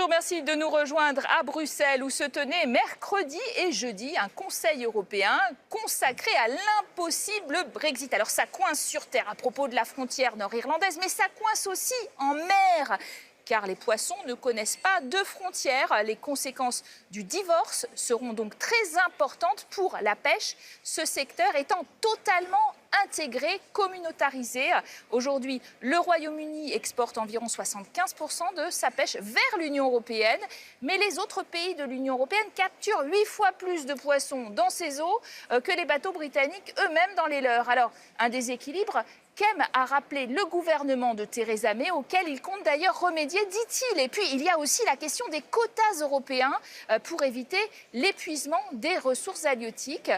Bonjour, merci de nous rejoindre à Bruxelles où se tenait mercredi et jeudi un Conseil européen consacré à l'impossible Brexit. Alors ça coince sur terre à propos de la frontière nord-irlandaise, mais ça coince aussi en mer. Car les poissons ne connaissent pas de frontières. Les conséquences du divorce seront donc très importantes pour la pêche, ce secteur étant totalement intégré, communautarisé. Aujourd'hui, le Royaume-Uni exporte environ 75% de sa pêche vers l'Union européenne, mais les autres pays de l'Union européenne capturent 8 fois plus de poissons dans ces eaux que les bateaux britanniques eux-mêmes dans les leurs. Alors, un déséquilibre qu'aime à rappeler le gouvernement de Theresa May, auquel il compte d'ailleurs remédier, dit-il. Et puis, il y a aussi la question des quotas européens pour éviter l'épuisement des ressources halieutiques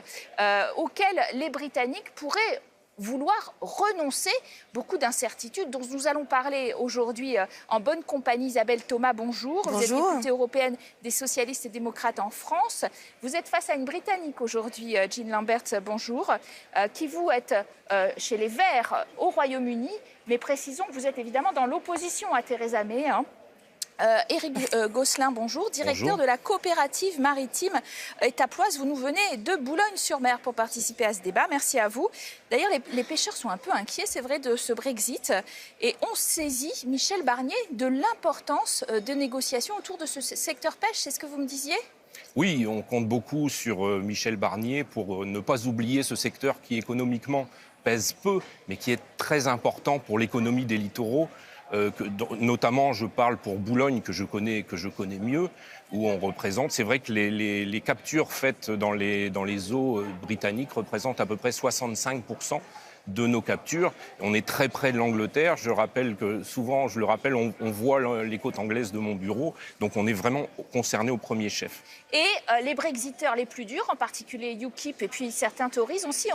auxquelles les Britanniques pourraient vouloir renoncer. Beaucoup d'incertitudes dont nous allons parler aujourd'hui en bonne compagnie. Isabelle Thomas, bonjour. Bonjour. Vous êtes députée européenne des socialistes et démocrates en France. Vous êtes face à une Britannique aujourd'hui, Jean Lambert, bonjour, qui vous êtes chez les Verts au Royaume-Uni. Mais précisons que vous êtes évidemment dans l'opposition à Theresa May. Éric Gosselin, bonjour, directeur de la coopérative maritime étaploise. Vous nous venez de Boulogne-sur-Mer pour participer à ce débat. Merci à vous. D'ailleurs, les pêcheurs sont un peu inquiets, c'est vrai, de ce Brexit. Et on saisit, Michel Barnier, de l'importance de négociations autour de ce secteur pêche. C'est ce que vous me disiez ? Oui, on compte beaucoup sur Michel Barnier pour ne pas oublier ce secteur qui économiquement pèse peu, mais qui est très important pour l'économie des littoraux. Notamment, je parle pour Boulogne, que je connais mieux, où on représente. C'est vrai que les captures faites dans les eaux britanniques représentent à peu près 65% de nos captures. On est très près de l'Angleterre. Je rappelle que souvent, on voit les côtes anglaises de mon bureau. Donc on est vraiment concerné au premier chef. Et les Brexiteurs les plus durs, en particulier UKIP et puis certains Tories aussi,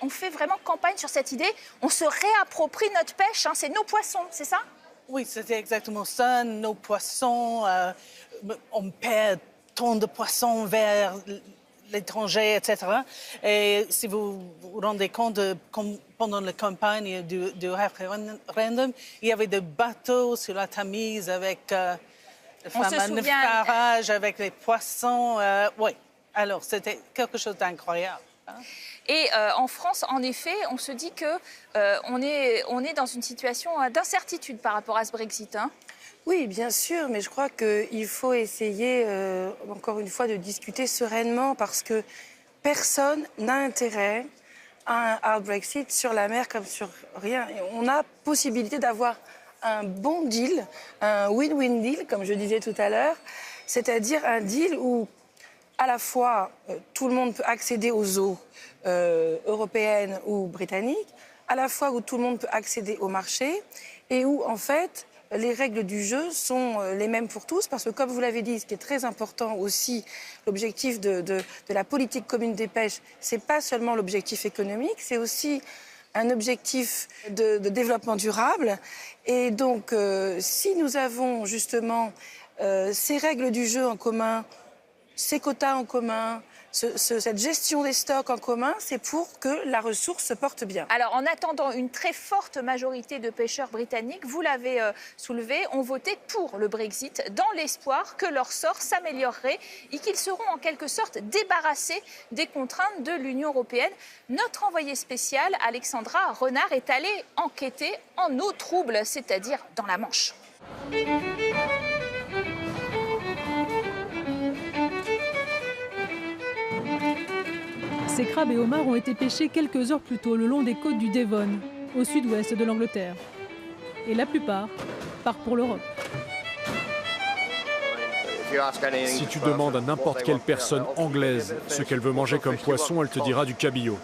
on fait vraiment campagne sur cette idée. On se réapproprie notre pêche, hein, c'est nos poissons, c'est ça ? Oui, c'était exactement ça. Nos poissons, on perd tant de poissons vers l'étranger, etc. Et si vous vous rendez compte, pendant la campagne du référendum, il y avait des bateaux sur la Tamise avec le fameux naufrage, avec les poissons. Oui, alors c'était quelque chose d'incroyable. Hein? Et en France, en effet, on se dit qu'on est dans une situation d'incertitude par rapport à ce Brexit. Hein. Oui, bien sûr, mais je crois qu'il faut essayer, encore une fois, de discuter sereinement parce que personne n'a intérêt à un hard Brexit sur la mer comme sur rien. Et on a possibilité d'avoir un bon deal, un win-win deal, comme je disais tout à l'heure, c'est-à-dire un deal où à la fois tout le monde peut accéder aux eaux européennes ou britanniques, à la fois où tout le monde peut accéder au marché et où, en fait, les règles du jeu sont les mêmes pour tous, parce que, comme vous l'avez dit, ce qui est très important aussi, l'objectif de la politique commune des pêches, ce n'est pas seulement l'objectif économique, c'est aussi un objectif de développement durable. Et donc, si nous avons justement ces règles du jeu en commun, ces quotas en commun, cette gestion des stocks en commun, c'est pour que la ressource se porte bien. Alors, en attendant, une très forte majorité de pêcheurs britanniques, vous l'avez soulevé, ont voté pour le Brexit dans l'espoir que leur sort s'améliorerait et qu'ils seront en quelque sorte débarrassés des contraintes de l'Union européenne. Notre envoyée spéciale, Alexandra Renard, est allée enquêter en eau trouble, c'est-à-dire dans la Manche. Ces crabes et homards ont été pêchés quelques heures plus tôt le long des côtes du Devon, au sud-ouest de l'Angleterre. Et la plupart partent pour l'Europe. Si tu demandes à n'importe quelle personne anglaise ce qu'elle veut manger comme poisson, elle te dira du cabillaud.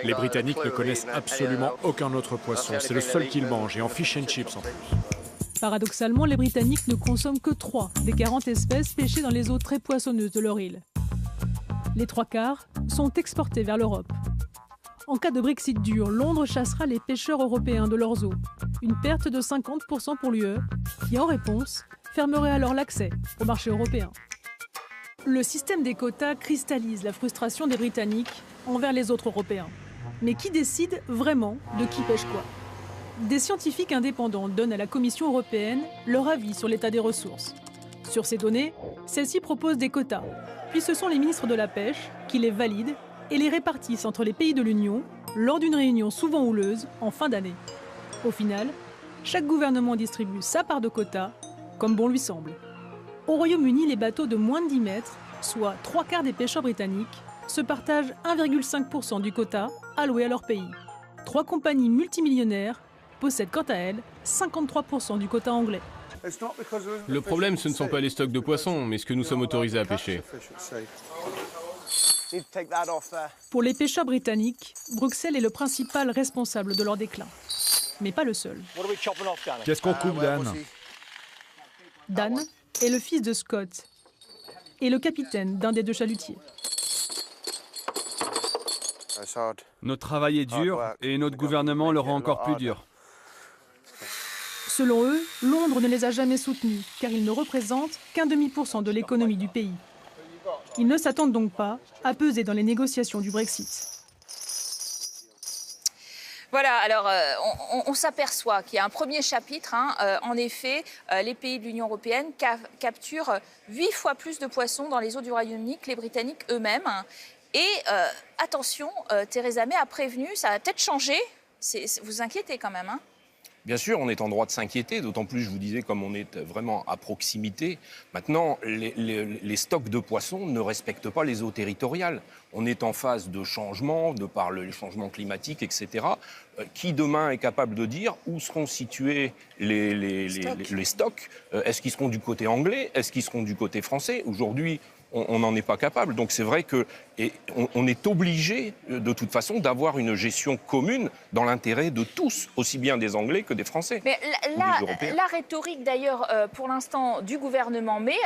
Les Britanniques ne connaissent absolument aucun autre poisson. C'est le seul qu'ils mangent, et en fish and chips en plus. Paradoxalement, les Britanniques ne consomment que 3 des 40 espèces pêchées dans les eaux très poissonneuses de leur île. Les 3/4 sont exportés vers l'Europe. En cas de Brexit dur, Londres chassera les pêcheurs européens de leurs eaux. Une perte de 50% pour l'UE, qui en réponse fermerait alors l'accès au marché européen. Le système des quotas cristallise la frustration des Britanniques envers les autres Européens. Mais qui décide vraiment de qui pêche quoi ? Des scientifiques indépendants donnent à la Commission européenne leur avis sur l'état des ressources. Sur ces données, celle-ci propose des quotas, puis ce sont les ministres de la Pêche qui les valident et les répartissent entre les pays de l'Union lors d'une réunion souvent houleuse en fin d'année. Au final, chaque gouvernement distribue sa part de quotas comme bon lui semble. Au Royaume-Uni, les bateaux de moins de 10 mètres, soit 3/4 des pêcheurs britanniques, se partagent 1,5% du quota alloué à leur pays. 3 compagnies multimillionnaires possèdent quant à elles 53% du quota anglais. Le problème, ce ne sont pas les stocks de poissons, mais ce que nous sommes autorisés à pêcher. Pour les pêcheurs britanniques, Bruxelles est le principal responsable de leur déclin. Mais pas le seul. Qu'est-ce qu'on coupe, Dan? Dan est le fils de Scott et le capitaine d'un des 2 chalutiers. Notre travail est dur et notre gouvernement le rend encore plus dur. Selon eux, Londres ne les a jamais soutenus, car ils ne représentent qu'un demi% de l'économie du pays. Ils ne s'attendent donc pas à peser dans les négociations du Brexit. Voilà, alors on s'aperçoit qu'il y a un premier chapitre. En effet, les pays de l'Union européenne capturent 8 fois plus de poissons dans les eaux du Royaume-Uni que les Britanniques eux-mêmes. Et attention, Theresa May a prévenu, ça va peut-être changer. Vous inquiétez quand même, Bien sûr, on est en droit de s'inquiéter, d'autant plus, je vous disais, comme on est vraiment à proximité. Maintenant, les stocks de poissons ne respectent pas les eaux territoriales. On est en phase de changement, de par les changements climatiques, etc. Qui demain est capable de dire où seront situés les stocks? Est-ce qu'ils seront du côté anglais? Est-ce qu'ils seront du côté français? Aujourd'hui, on n'en est pas capable. Donc c'est vrai qu'on est obligé, de toute façon, d'avoir une gestion commune dans l'intérêt de tous, aussi bien des Anglais que des Français. Mais la rhétorique, d'ailleurs, pour l'instant, du gouvernement May,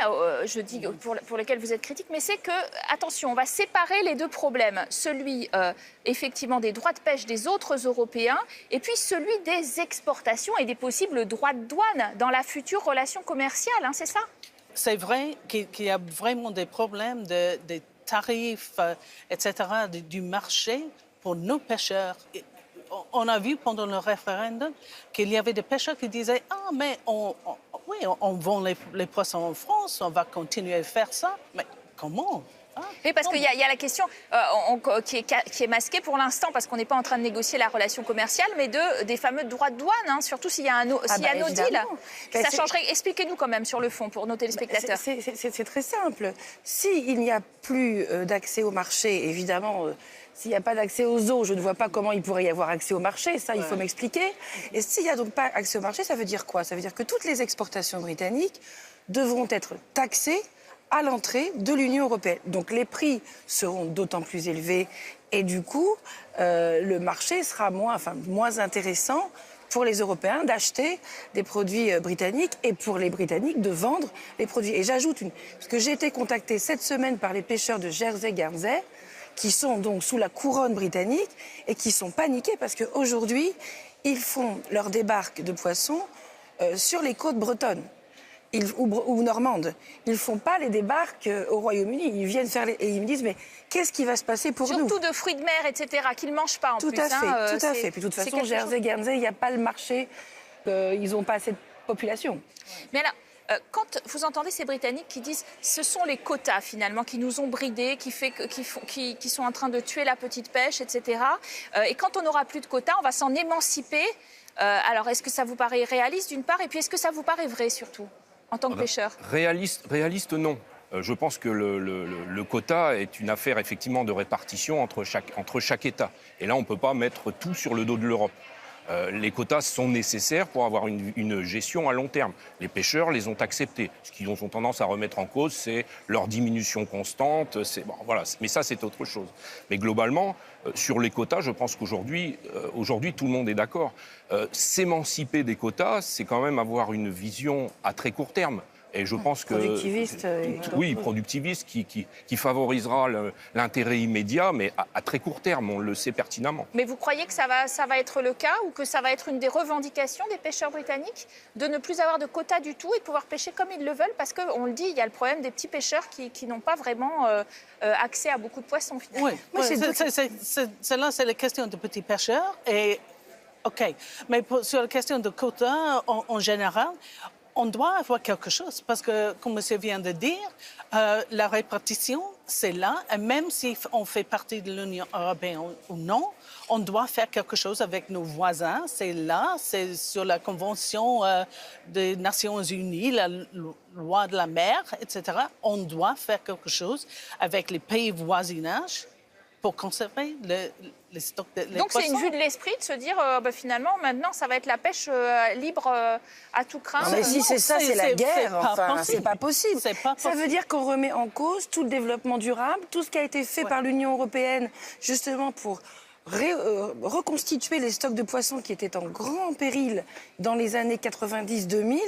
je dis pour lequel vous êtes critique, mais c'est que, attention, on va séparer les 2 problèmes. Celui, effectivement, des droits de pêche des autres Européens, et puis celui des exportations et des possibles droits de douane dans la future relation commerciale, c'est ça? C'est vrai qu'il y a vraiment des problèmes des tarifs, etc., du marché pour nos pêcheurs. On a vu pendant le référendum qu'il y avait des pêcheurs qui disaient « Ah, mais on vend les poissons en France, on va continuer à faire ça. » Mais comment? Oui, parce qu'il y a la question qui est masquée pour l'instant, parce qu'on n'est pas en train de négocier la relation commerciale, mais des fameux droits de douane, surtout s'il y a un no deal. Ça changerait. Expliquez-nous quand même sur le fond pour nos téléspectateurs. C'est très simple. S'il n'y a plus d'accès au marché, évidemment, s'il n'y a pas d'accès aux eaux, je ne vois pas comment il pourrait y avoir accès au marché. Ça, il faut m'expliquer. Et s'il n'y a donc pas accès au marché, ça veut dire quoi? Ça veut dire que toutes les exportations britanniques devront être taxées à l'entrée de l'Union européenne. Donc les prix seront d'autant plus élevés et du coup, le marché sera moins intéressant pour les Européens d'acheter des produits britanniques et pour les Britanniques de vendre les produits. Et j'ajoute, parce que j'ai été contactée cette semaine par les pêcheurs de Jersey-Guernsey, qui sont donc sous la couronne britannique et qui sont paniqués parce qu'aujourd'hui, ils font leur débarque de poissons sur les côtes bretonnes. Ou normandes. Ils ne font pas les débarques au Royaume-Uni. Ils viennent faire et ils me disent, mais qu'est-ce qui va se passer pour nous? Surtout de fruits de mer, etc., qu'ils ne mangent pas en plus. Tout à fait. Puis de toute façon, Jersey, Guernsey, il n'y a pas le marché. Ils n'ont pas assez de population. Mais alors, quand vous entendez ces Britanniques qui disent ce sont les quotas finalement qui nous ont bridés, qui sont en train de tuer la petite pêche, etc. Et quand on n'aura plus de quotas, on va s'en émanciper. Alors, est-ce que ça vous paraît réaliste d'une part? Et puis, est-ce que ça vous paraît vrai surtout en tant que pêcheur? Réaliste, non. Je pense que le quota est une affaire effectivement de répartition entre chaque État. Et là, on ne peut pas mettre tout sur le dos de l'Europe. Les quotas sont nécessaires pour avoir une gestion à long terme. Les pêcheurs les ont acceptés. Ce qu'ils ont tendance à remettre en cause, c'est leur diminution constante. Voilà. Mais ça, c'est autre chose. Mais globalement, sur les quotas, je pense qu'aujourd'hui, tout le monde est d'accord. S'émanciper des quotas, c'est quand même avoir une vision à très court terme. Et je pense que... Productiviste. Oui, productiviste, qui favorisera l'intérêt immédiat, mais à très court terme, on le sait pertinemment. Mais vous croyez que ça va être le cas, ou que ça va être une des revendications des pêcheurs britanniques, de ne plus avoir de quotas du tout et de pouvoir pêcher comme ils le veulent? Parce qu'on le dit, il y a le problème des petits pêcheurs qui n'ont pas vraiment accès à beaucoup de poissons, finalement. Oui, celle-là, c'est la question des petits pêcheurs. OK. Mais sur la question de quotas, en général, on doit avoir quelque chose parce que, comme monsieur vient de dire, la répartition, c'est là. Et même si on fait partie de l'Union européenne ou non, on doit faire quelque chose avec nos voisins. C'est là, c'est sur la Convention des Nations Unies, la loi de la mer, etc. On doit faire quelque chose avec les pays voisinages pour conserver les stocks de Donc poissons. c'est une vue de l'esprit de se dire finalement maintenant ça va être la pêche libre à tout crin. Non, mais si c'est ça, c'est la guerre. Enfin, c'est pas possible. Ça veut dire qu'on remet en cause tout le développement durable, tout ce qui a été fait par l'Union européenne justement pour reconstituer les stocks de poissons qui étaient en grand péril dans les années 90-2000,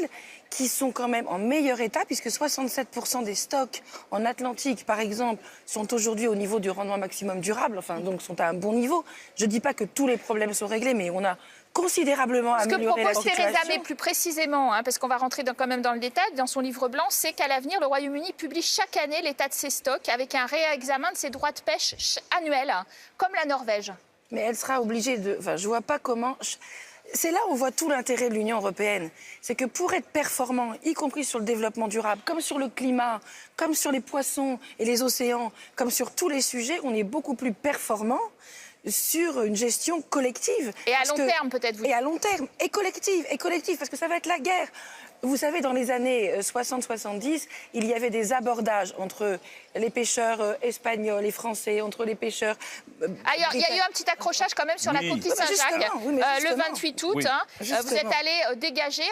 qui sont quand même en meilleur état, puisque 67% des stocks en Atlantique, par exemple, sont aujourd'hui au niveau du rendement maximum durable, enfin, donc sont à un bon niveau. Je ne dis pas que tous les problèmes sont réglés, mais on a considérablement amélioré la situation. Ce que propose Theresa May plus précisément, parce qu'on va rentrer quand même dans le détail, dans son livre blanc, c'est qu'à l'avenir, le Royaume-Uni publie chaque année l'état de ses stocks avec un réexamen de ses droits de pêche annuels, comme la Norvège. Mais elle sera obligée de... Enfin, je vois pas comment... C'est là où on voit tout l'intérêt de l'Union européenne. C'est que pour être performant, y compris sur le développement durable, comme sur le climat, comme sur les poissons et les océans, comme sur tous les sujets, on est beaucoup plus performant sur une gestion collective. Et à long terme, peut-être. Et à long terme, et collective, parce que ça va être la guerre. Vous savez, dans les années 60-70, il y avait des abordages entre les pêcheurs espagnols et français, entre les pêcheurs... Il y a eu un petit accrochage quand même sur la coquille Saint-Jacques. Le 28 août, vous êtes allé dégager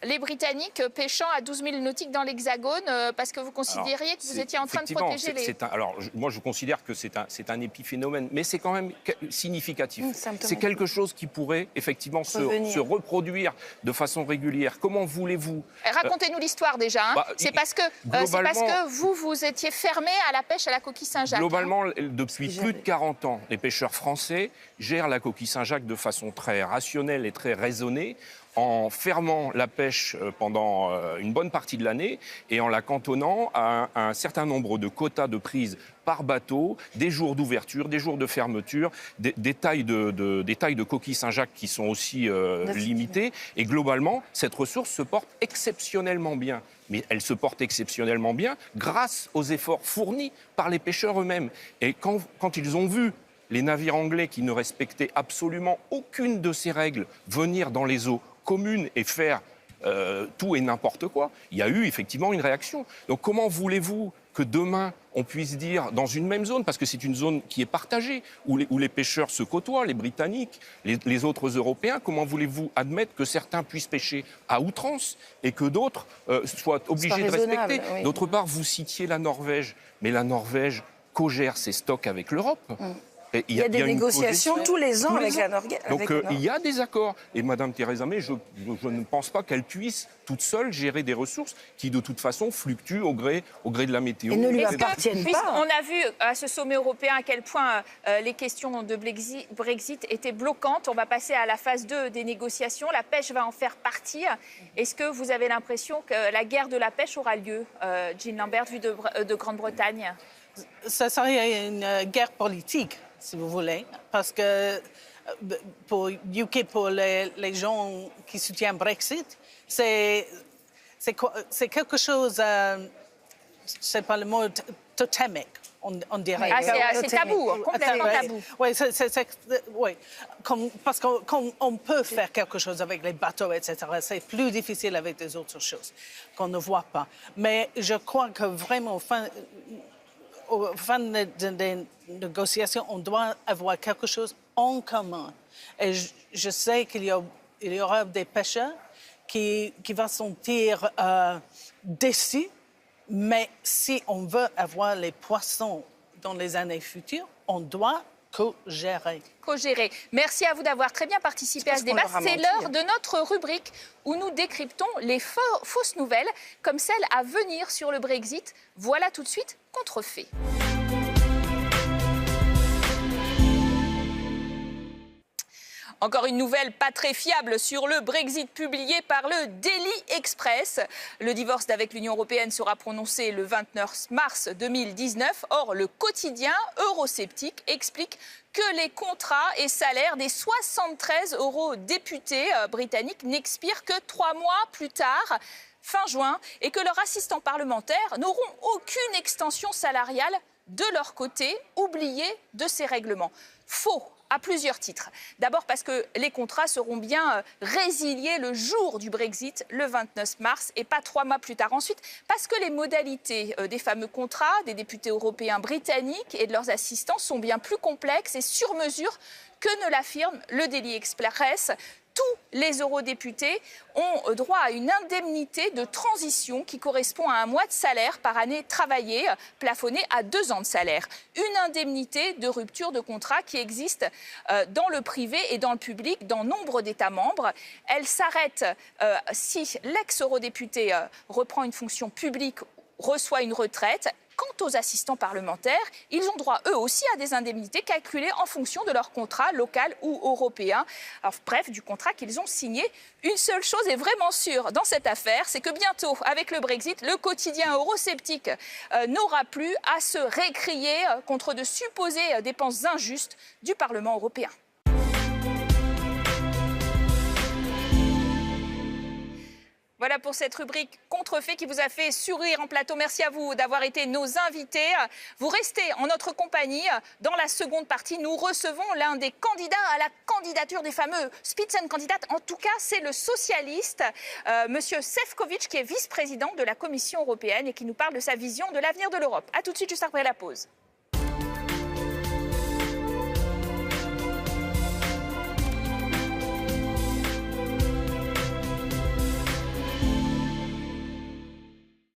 les Britanniques pêchant à 12 000 nautiques dans l'Hexagone parce que vous considériez que vous étiez en train de protéger les... Moi, je considère que c'est un épiphénomène, mais c'est quand même significatif. C'est quelque chose qui pourrait effectivement se reproduire de façon régulière. Comment voulez-vous... Racontez-nous l'histoire déjà. C'est parce que vous étiez fermé à la pêche à la coquille Saint-Jacques. Globalement, depuis plus de 40 ans, les pêcheurs français gèrent la coquille Saint-Jacques de façon très rationnelle et très raisonnée, en fermant la pêche pendant une bonne partie de l'année et en la cantonnant à un certain nombre de quotas de prise par bateau, des jours d'ouverture, des jours de fermeture, des tailles de coquilles Saint-Jacques qui sont aussi limitées. Et globalement, cette ressource se porte exceptionnellement bien. Mais elle se porte exceptionnellement bien grâce aux efforts fournis par les pêcheurs eux-mêmes. Et quand ils ont vu les navires anglais qui ne respectaient absolument aucune de ces règles venir dans les eaux communes et faire tout et n'importe quoi, il y a eu effectivement une réaction. Donc comment voulez-vous que demain on puisse dire dans une même zone, parce que c'est une zone qui est partagée, où les pêcheurs se côtoient, les Britanniques, les autres Européens, comment voulez-vous admettre que certains puissent pêcher à outrance et que d'autres soient obligés de respecter? Oui. D'autre part, vous citiez la Norvège, mais la Norvège co-gère ses stocks avec l'Europe. Il y a des négociations tous les ans avec la Norvège. Donc il y a des accords. Et Mme Theresa May, je ne pense pas qu'elle puisse toute seule gérer des ressources qui de toute façon fluctuent au gré de la météo. Et ne lui appartiennent pas. On a vu à ce sommet européen à quel point les questions de Brexit étaient bloquantes. On va passer à la phase 2 des négociations. La pêche va en faire partie. Est-ce que vous avez l'impression que la guerre de la pêche aura lieu, Jean Lambert, vue de Grande-Bretagne? Ça serait une guerre politique, si vous voulez, parce que pour UK, pour les gens qui soutiennent Brexit, c'est quelque chose, c'est pas le mot totémique, on dirait. C'est tabou, complètement tabou. Oui, parce qu'on peut faire quelque chose avec les bateaux, etc. C'est plus difficile avec des autres choses qu'on ne voit pas. Mais je crois que vraiment, au fin des négociations, on doit avoir quelque chose en commun. Et je sais qu'il y aura des pêcheurs qui vont se sentir déçus, mais si on veut avoir les poissons dans les années futures, on doit co-gérer. Co-gérer. Merci à vous d'avoir très bien participé à ce débat. C'est l'heure de notre rubrique où nous décryptons les fausses nouvelles, comme celles à venir sur le Brexit. Voilà tout de suite Contrefait. Encore une nouvelle pas très fiable sur le Brexit publiée par le Daily Express. Le divorce avec l'Union européenne sera prononcé le 29 mars 2019. Or, le quotidien eurosceptique explique que les contrats et salaires des 73 eurodéputés britanniques n'expirent que 3 mois plus tard, fin juin, et que leurs assistants parlementaires n'auront aucune extension salariale de leur côté, oubliés de ces règlements. Faux à plusieurs titres. D'abord parce que les contrats seront bien résiliés le jour du Brexit, le 29 mars, et pas 3 mois plus tard. Ensuite, parce que les modalités des fameux contrats des députés européens britanniques et de leurs assistants sont bien plus complexes et sur mesure que ne l'affirme le Daily Express. Tous les eurodéputés ont droit à une indemnité de transition qui correspond à 1 mois de salaire par année travaillée, plafonnée à 2 ans de salaire. Une indemnité de rupture de contrat qui existe dans le privé et dans le public dans nombre d'États membres. Elle s'arrête si l'ex-eurodéputé reprend une fonction publique, reçoit une retraite. Quant aux assistants parlementaires, ils ont droit eux aussi à des indemnités calculées en fonction de leur contrat local ou européen. Alors, bref, du contrat qu'ils ont signé. Une seule chose est vraiment sûre dans cette affaire, c'est que bientôt, avec le Brexit, le quotidien eurosceptique n'aura plus à se récrier contre de supposées dépenses injustes du Parlement européen. Voilà pour cette rubrique Contrefait qui vous a fait sourire en plateau. Merci à vous d'avoir été nos invités. Vous restez en notre compagnie. Dans la seconde partie, nous recevons l'un des candidats à la candidature des fameux Spitzenkandidat. En tout cas, c'est le socialiste, Monsieur Šefčovič, qui est vice-président de la Commission européenne et qui nous parle de sa vision de l'avenir de l'Europe. A tout de suite, juste après la pause.